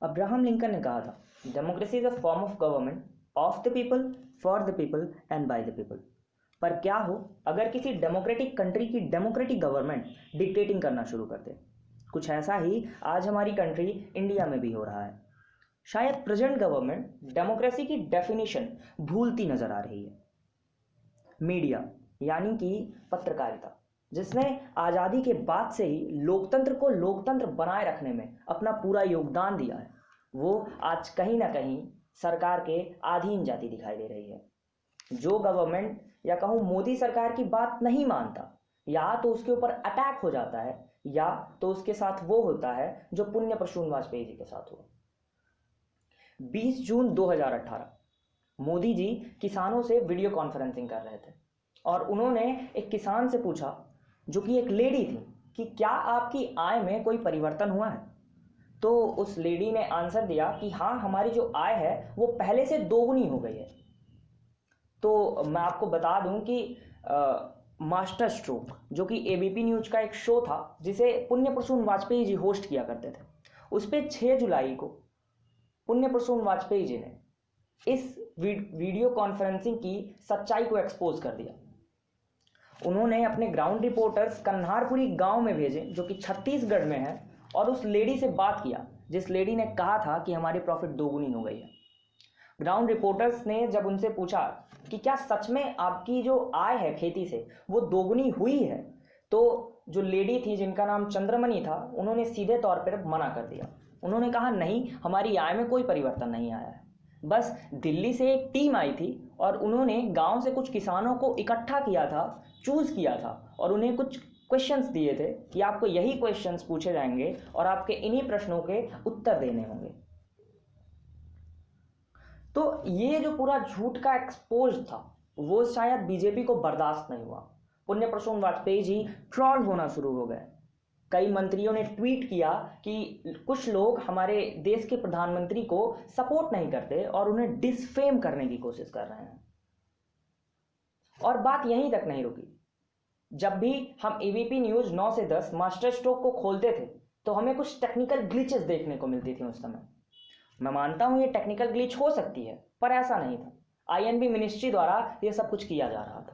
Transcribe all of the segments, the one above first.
Abraham Lincoln ने कहा था, democracy is a form of government of the people, for the people and by the people. पर क्या हो अगर किसी डेमोक्रेटिक कंट्री की डेमोक्रेटिक गवर्नमेंट डिक्टेटिंग करना शुरू कर दे। कुछ ऐसा ही आज हमारी कंट्री इंडिया में भी हो रहा है। शायद प्रेजेंट गवर्नमेंट डेमोक्रेसी की डेफिनेशन भूलती नजर आ रही है। मीडिया यानी कि पत्रकारिता, जिसने आज़ादी के बाद से ही लोकतंत्र को लोकतंत्र बनाए रखने में अपना पूरा योगदान दिया है, वो आज कहीं ना कहीं सरकार के अधीन जाती दिखाई दे रही है। जो गवर्नमेंट या कहूँ मोदी सरकार की बात नहीं मानता, या तो उसके ऊपर अटैक हो जाता है या तो उसके साथ वो होता है जो पुण्य प्रसून वाजपेयी जी के साथ हुआ। 20 जून 2018 मोदी जी किसानों से वीडियो कॉन्फ्रेंसिंग कर रहे थे और उन्होंने एक किसान से पूछा, जो कि एक लेडी थी, कि क्या आपकी आय में कोई परिवर्तन हुआ है। तो उस लेडी ने आंसर दिया कि हाँ, हमारी जो आय है वो पहले से दोगुनी हो गई है। तो मैं आपको बता दूं कि मास्टर स्ट्रोक, जो कि एबीपी न्यूज का एक शो था जिसे पुण्य प्रसून वाजपेयी जी होस्ट किया करते थे, उस पर 6 जुलाई को पुण्य प्रसून वाजपेयी जी ने इस वीडियो कॉन्फ्रेंसिंग की सच्चाई को एक्सपोज कर दिया। उन्होंने अपने ग्राउंड रिपोर्टर्स कन्हारपुरी गांव में भेजे, जो कि छत्तीसगढ़ में है, और उस लेडी से बात किया जिस लेडी ने कहा था कि हमारी प्रॉफिट दोगुनी हो गई है। ग्राउंड रिपोर्टर्स ने जब उनसे पूछा कि क्या सच में आपकी जो आय है खेती से वो दोगुनी हुई है, तो जो लेडी थी जिनका नाम चंद्रमणि था, उन्होंने सीधे तौर पर मना कर दिया। उन्होंने कहा, नहीं, हमारी आय में कोई परिवर्तन नहीं आया है। बस दिल्ली से एक टीम आई थी और उन्होंने गांव से कुछ किसानों को इकट्ठा किया था, चूज किया था, और उन्हें कुछ क्वेश्चंस दिए थे कि आपको यही क्वेश्चंस पूछे जाएंगे और आपके इन्हीं प्रश्नों के उत्तर देने होंगे। तो ये जो पूरा झूठ का एक्सपोज था वो शायद बीजेपी को बर्दाश्त नहीं हुआ। पुण्य प्रसून वाजपेयी जी ट्रॉल होना शुरू हो गए। कई मंत्रियों ने ट्वीट किया कि कुछ लोग हमारे देश के प्रधानमंत्री को सपोर्ट नहीं करते और उन्हें डिसफेम करने की कोशिश कर रहे हैं। और बात यहीं तक नहीं रुकी। जब भी हम एबीपी न्यूज 9 से 10 मास्टर स्ट्रोक को खोलते थे तो हमें कुछ टेक्निकल ग्लिचेस देखने को मिलती थी उस समय। मैं मानता हूं ये टेक्निकल ग्लिच हो सकती है, पर ऐसा नहीं था। आईएनबी मिनिस्ट्री द्वारा यह सब कुछ किया जा रहा था।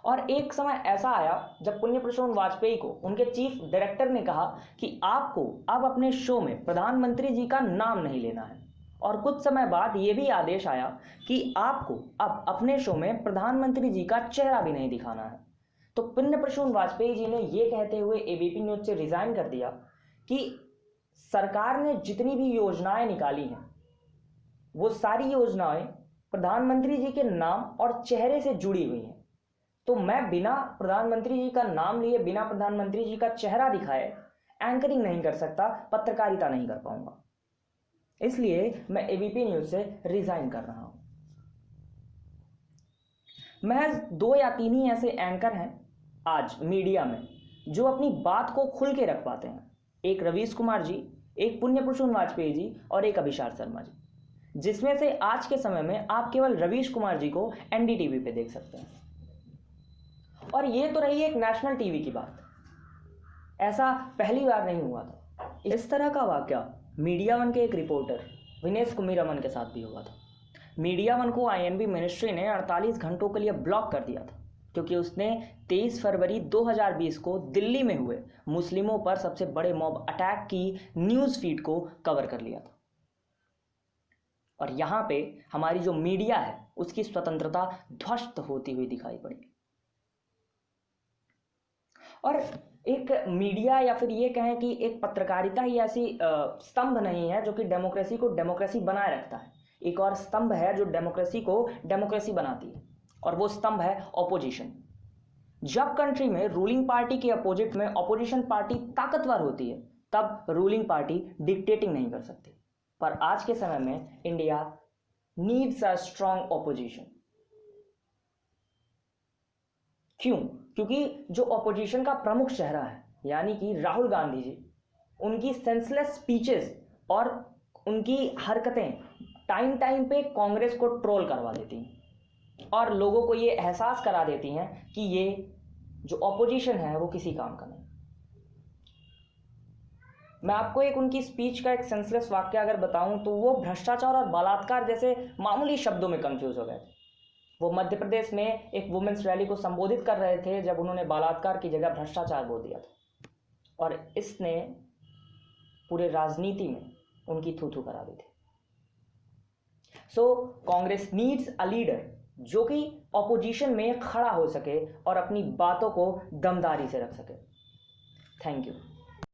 और एक समय ऐसा आया जब पुण्य प्रसून वाजपेयी को उनके चीफ डायरेक्टर ने कहा कि आपको अब अपने शो में प्रधानमंत्री जी का नाम नहीं लेना है। और कुछ समय बाद यह भी आदेश आया कि आपको अब अपने शो में प्रधानमंत्री जी का चेहरा भी नहीं दिखाना है। तो पुण्य प्रसून वाजपेयी जी ने यह कहते हुए एबीपी न्यूज से रिजाइन कर दिया कि सरकार ने जितनी भी योजनाएं निकाली हैं वो सारी योजनाएं प्रधानमंत्री जी के नाम और चेहरे से जुड़ी हुई हैं। तो मैं बिना प्रधानमंत्री जी का नाम लिए, बिना प्रधानमंत्री जी का चेहरा दिखाए एंकरिंग नहीं कर सकता, पत्रकारिता नहीं कर पाऊंगा। इसलिए मैं एबीपी न्यूज से रिजाइन कर रहा हूं। महज 2 या 3 ही ऐसे एंकर हैं आज मीडिया में जो अपनी बात को खुल के रख पाते हैं। एक रवीश कुमार जी, एक पुण्य प्रसून वाजपेयी जी और एक अभिषार शर्मा जी, जिसमें से आज के समय में आप केवल रवीश कुमार जी को एनडीटीवी पे देख सकते हैं। और ये तो रही एक नेशनल टीवी की बात, ऐसा पहली बार नहीं हुआ था। इस तरह का वाकया मीडिया वन के एक रिपोर्टर विनेश कुमीरमन के साथ भी हुआ था। मीडिया वन को आईएनबी मिनिस्ट्री ने 48 घंटों के लिए ब्लॉक कर दिया था क्योंकि उसने 23 फरवरी 2020 को दिल्ली में हुए मुस्लिमों पर सबसे बड़े मॉब अटैक की न्यूज़ फीड को कवर कर लिया था। और यहाँ पे हमारी जो मीडिया है उसकी स्वतंत्रता ध्वस्त होती हुई दिखाई पड़ी। और एक मीडिया या फिर ये कहें कि एक पत्रकारिता ही ऐसी स्तंभ नहीं है जो कि डेमोक्रेसी को डेमोक्रेसी बनाए रखता है। एक और स्तंभ है जो डेमोक्रेसी को डेमोक्रेसी बनाती है, और वो स्तंभ है ऑपोजिशन। जब कंट्री में रूलिंग पार्टी के अपोजिट में ऑपोजिशन पार्टी ताकतवर होती है तब रूलिंग पार्टी डिक्टेटिंग नहीं कर सकती। पर आज के समय में India needs a strong opposition. क्यों? क्योंकि जो ऑपोजिशन का प्रमुख चेहरा है यानी कि राहुल गांधी जी, उनकी सेंसलेस स्पीचेस और उनकी हरकतें टाइम टाइम पे कांग्रेस को ट्रोल करवा देती हैं और लोगों को ये एहसास करा देती हैं कि ये जो ऑपोजिशन है वो किसी काम का नहीं। मैं आपको एक उनकी स्पीच का एक सेंसलेस वाक्य अगर बताऊं तो वो भ्रष्टाचार और बलात्कार जैसे मामूली शब्दों में कंफ्यूज हो गए थे। वो मध्य प्रदेश में एक वुमेन्स रैली को संबोधित कर रहे थे जब उन्होंने बलात्कार की जगह भ्रष्टाचार बोल दिया था, और इसने पूरे राजनीति में उनकी थू थू करा दी थी। सो कांग्रेस नीड्स अ लीडर जो कि ऑपोजिशन में खड़ा हो सके और अपनी बातों को दमदारी से रख सके। Thank you.